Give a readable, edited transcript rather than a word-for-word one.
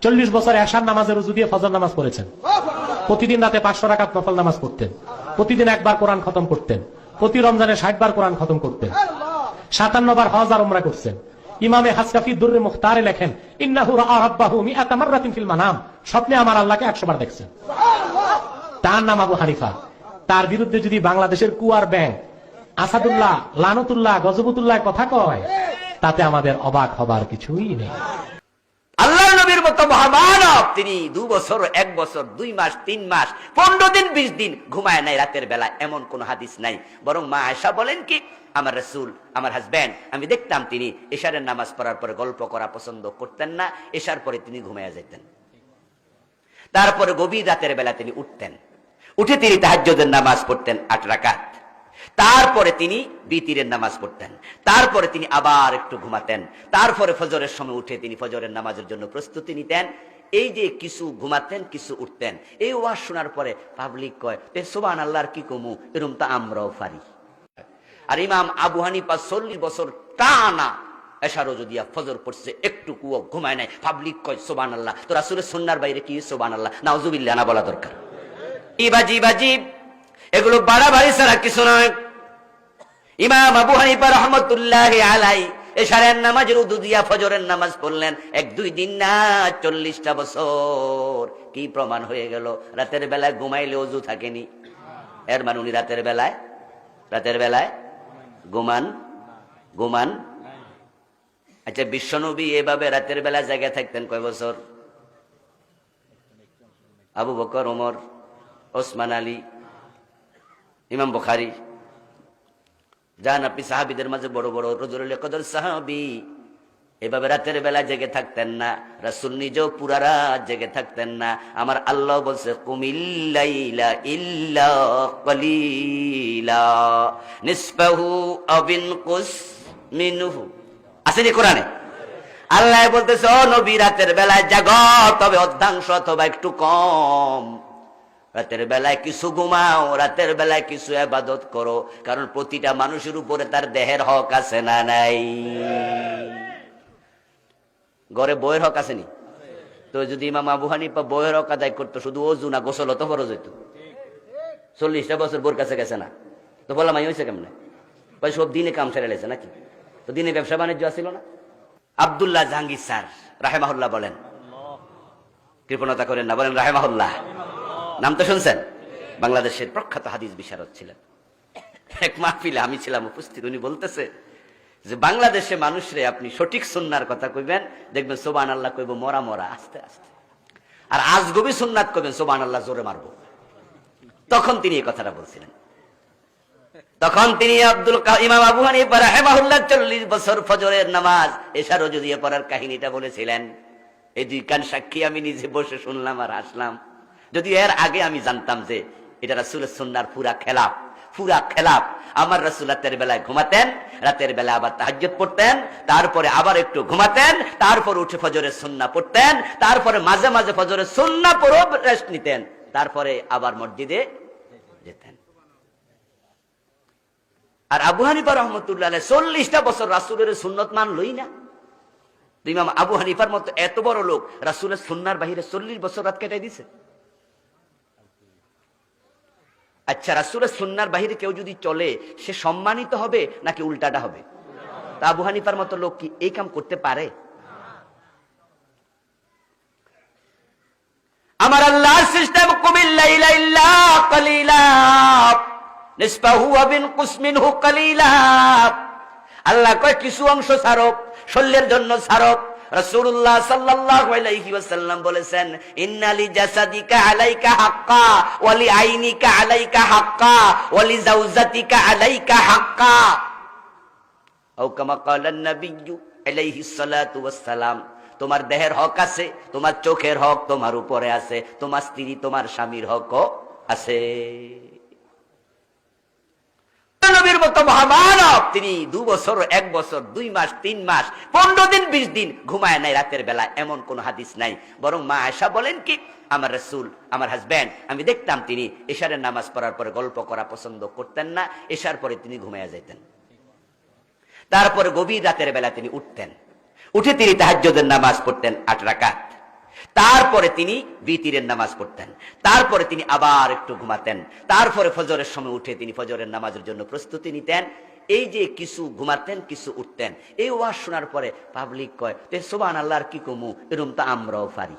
40 বছর এশার নামাজের রুজু দিয়ে ফজর নামাজ পড়েছেন। প্রতিদিন রাতে 500 রাকাত নফল নামাজ পড়তেন। প্রতিদিন একবার কোরআন খতম করতেন। প্রতি রমজানে 60 বার কোরআন খতম করতেন। 57 বার হজ আর উমরা করছেন। ইমামে হাসকাফি দুররে মুখতারে লেখেন, ইন্নাহু রাআ রাব্বাহু মিআতা মাররাতিন ফিল মানাম, স্বপ্নে আমার আল্লাহকে 100 বার দেখছেন। তার নাম আবু হানিফা। তার বিরুদ্ধে যদি বাংলাদেশের কুয়ার ব্যাং আসাদুল্লাহ, লানতুল্লাহ, গজবতুল্লাহ কথা কয়, তাতে আমাদের অবাক হবার কিছুই নেই। আল্লাহ নবীর মতো মহামানব তিনি 2 বছর, 1 বছর, 2 মাস, 3 মাস, 15 দিন, 20 দিন ঘুমায় নাই রাতের বেলা, এমন কোন হাদিস নাই। বরং মা আয়েশা বলেন কি, আমার রাসূল, আমার হাজবেন্ড, আমি দেখতাম তিনি এশারের নামাজ পড়ার পরে গল্প করা পছন্দ করতেন না। এশার পরে তিনি ঘুমায়া যেতেন। তারপরে গভীর রাতের বেলা তিনি উঠতেন। উঠে তিনি তাহাজ্জুদের নামাজ পড়তেন 8 রাকাত। তারপরে তিনি বিতিরের নামাজ পড়তেন। তারপরে তিনি আবার একটু ঘুমাতেন। তারপরে ফজরের সময় উঠে তিনি ফজরের নামাজের জন্য প্রস্তুতি নিতেন। এই যে কিছু ঘুমাতেন, কিছু উঠতেন। এই ওয়াজ শোনার পরে পাবলিক কয়, সুবহানাল্লাহর কি কমু, এরকম তো আমরাও পারি। আর ইমাম আবু হানিফা 40 বছর টানা এশার রোজু দিয়া ফজর পড়ছে, একটুকুও ঘুমায় নাই। পাবলিক কয় সুবহানাল্লাহ। তো রাসূলের সুন্নাহর বাইরে কি সুবহানাল্লাহ, নাউজুবিল্লাহ না বলা দরকার? ইবাজি বাজি এগুলো বাড়াবাড়ি ছাড়া কিছু নয়। ইমাম আবু হানিফা রাহমাতুল্লাহি আলাইহি এশারের নামাজের উযু দিয়া ফজরের নামাজ পড়লেন 1-2 দিন না, 40টা বছর। কি প্রমাণ হয়ে গেল? রাতের বেলায় ঘুমাইলে ওযু থাকেনি। এর মানে উনি রাতের বেলায় ঘুমান। আচ্ছা, বিশ্বনবী এভাবে রাতের বেলায় জায়গায় থাকতেন কয় বছর? আবু বকর, ওমর, ওসমান আলী, ইমাম বুখারী, যান আপনি সাহাবীদের মাঝে বড় বড় রজুলুল কদর সাহাবী এভাবে রাতের বেলা জেগে থাকতেন না। রাসূল নিজেও পুরা রাত জেগে থাকতেন না। আমার আল্লাহ বলছে, কুমিল লাইলা ইল্লা কলিলা নিসফাহু আও ইনকুস মিনহু। আসেনি কোরআনে? আল্লাহ বলতেছে, ও নবী, রাতের বেলায় জাগো, তবে অর্ধাংশ অথবা একটু কম। রাতের বেলায় কিছু ঘুমাও, রাতের বেলায় কিছু ইবাদত করো। কারণ প্রতিটা মানুষের উপরে তার দেহের হক আছে না নাই? ঘরে বইয়ের হক আসেনি? তো যদি ইমাম আবু হানিফা বইয়ের হক আদায় করতো, শুধু ওযু না গোসল হতো ফরজ হইতো। 40টা বছর বোর কাছে গেছে না, তো বললাম আমি হয়েছে কেমনে? ভাই সব দিনে কাম সেরে লেছে নাকি? তো দিনে ব্যবসা বাণিজ্য আসছিল না? আব্দুল্লাহ জাহাঙ্গীর স্যার রাহেমাহুল্লাহ বলেন, কৃপণতা করেন না, বলেন রাহেমাহুল্লাহ। নাম তো শুনছেন? বাংলাদেশের প্রখ্যাত হাদিস বিশারদ ছিলেন। এক মাহফিলে আমি ছিলাম উপস্থিত। উনি বলতেছে যে বাংলাদেশে মানুষরে আপনি সঠিক সুন্নাহর কথা কইবেন, দেখবেন সুবহানাল্লাহ কইব মরা মরা আস্তে আস্তে, আর আজগবি সুন্নাত কইবেন সুবহানাল্লাহ জোরে মারবো। তখন তিনি এই কথাটা বলছিলেন। তখন তিনি ইমাম আবু হানিফা রাহিমাহুল্লাহ 40 বছর ফজরের নামাজ এশার রোজু দিয়ে পড়ার কাহিনীটা বলেছিলেন। এই 2 কান সাক্ষী আমি নিজে বসে শুনলাম আর হাসলাম। যদি এর আগে আমি জানতাম যে এটা রাসূলের সুন্নাহর পুরা খেলাফ। আমার রাসূল রাতের বেলায় ঘুমাতেন, রাতের বেলা আবার তাহাজ্জুদ পড়তেন, তারপরে আবার একটু ঘুমাতেন, তারপর উঠে ফজরের সুন্নাহ পড়তেন, তারপরে মাঝে মাঝে ফজরের সুন্নাহ পড়ে রেস্ট নিতেন, তারপরে আবার মসজিদে যেতেন। আর আবু হানিফা রাহমাতুল্লাহ আলাইহি 40টা বছর রাসূলের সুন্নাত মানলই না। ইমাম আবু হানিফার মতো এত বড় লোক রাসূলের সুন্নাহর বাইরে 40 বছর রাত কাটাই দিয়েছে। আচ্ছা, রাসূলের সুন্নাহর বাইরে কেউ যদি চলে, সে সম্মানিত হবে নাকি উল্টাটা হবে? তা আবু হানিফার মতো লোক কি এই কাম করতে পারে? আমার আল্লাহর সিস্টেম, কুমিল লাইলা ইল্লা কলিলা নিসফাহু ওয়া বিনকুস মিনহু কলিলা। আল্লাহ কয় কিছু অংশ ছাড়ক, শরীরের জন্য ছাড়ক। রাসূলুল্লাহ সাল্লাল্লাহু আলাইহি ওয়াসাল্লাম বলেছেন, ইন্না লিজাসাদিকা আলাইকা হাক্কা ওয়া লিআইনিকা আলাইকা হাক্কা ওয়া লিজাওজাতিকা আলাইকা হাক্কা, আও কামা ক্বালা নবিয়্যু আলাইহিস সালাতু ওয়াস সালাম। তোমার দেহের হক আছে, তোমার চোখের হক তোমার উপরে আছে, তোমার স্ত্রী, তোমার স্বামীর হকও আছে। নবীর মতো মহামানব তিনি 2 বছর, 1 বছর, 2 মাস, 3 মাস, 15 দিন, 20 দিন ঘুমায় নাই রাতের বেলা, এমন কোন হাদিস নাই। বরং মা আয়েশা বলেন কি, আমার রাসূল, আমার হাজবেন্ড, আমি দেখতাম তিনি এশারের নামাজ পড়ার পরে গল্প করা পছন্দ করতেন না। এশার পরে তিনি ঘুমায়া যেতেন। তারপরে গভীর রাতের বেলা তিনি উঠতেন। উঠে তিনি তাহাজ্জুদের নামাজ পড়তেন 8 রাকাত। তারপরে তিনি বিতিরের নামাজ পড়তেন, তারপরে তিনি আবার একটু ঘুমাতেন, তারপরে ফজরের সময় উঠে তিনি ফজরের নামাজের জন্য প্রস্তুতি নিতেন। এই যে কিছু ঘুমাতেন কিছু উঠতেন, এই ওয়াজ শোনার পরে পাবলিক কয় সুবহানাল্লাহ কি কমু, এরকম তো আমরাও পারি।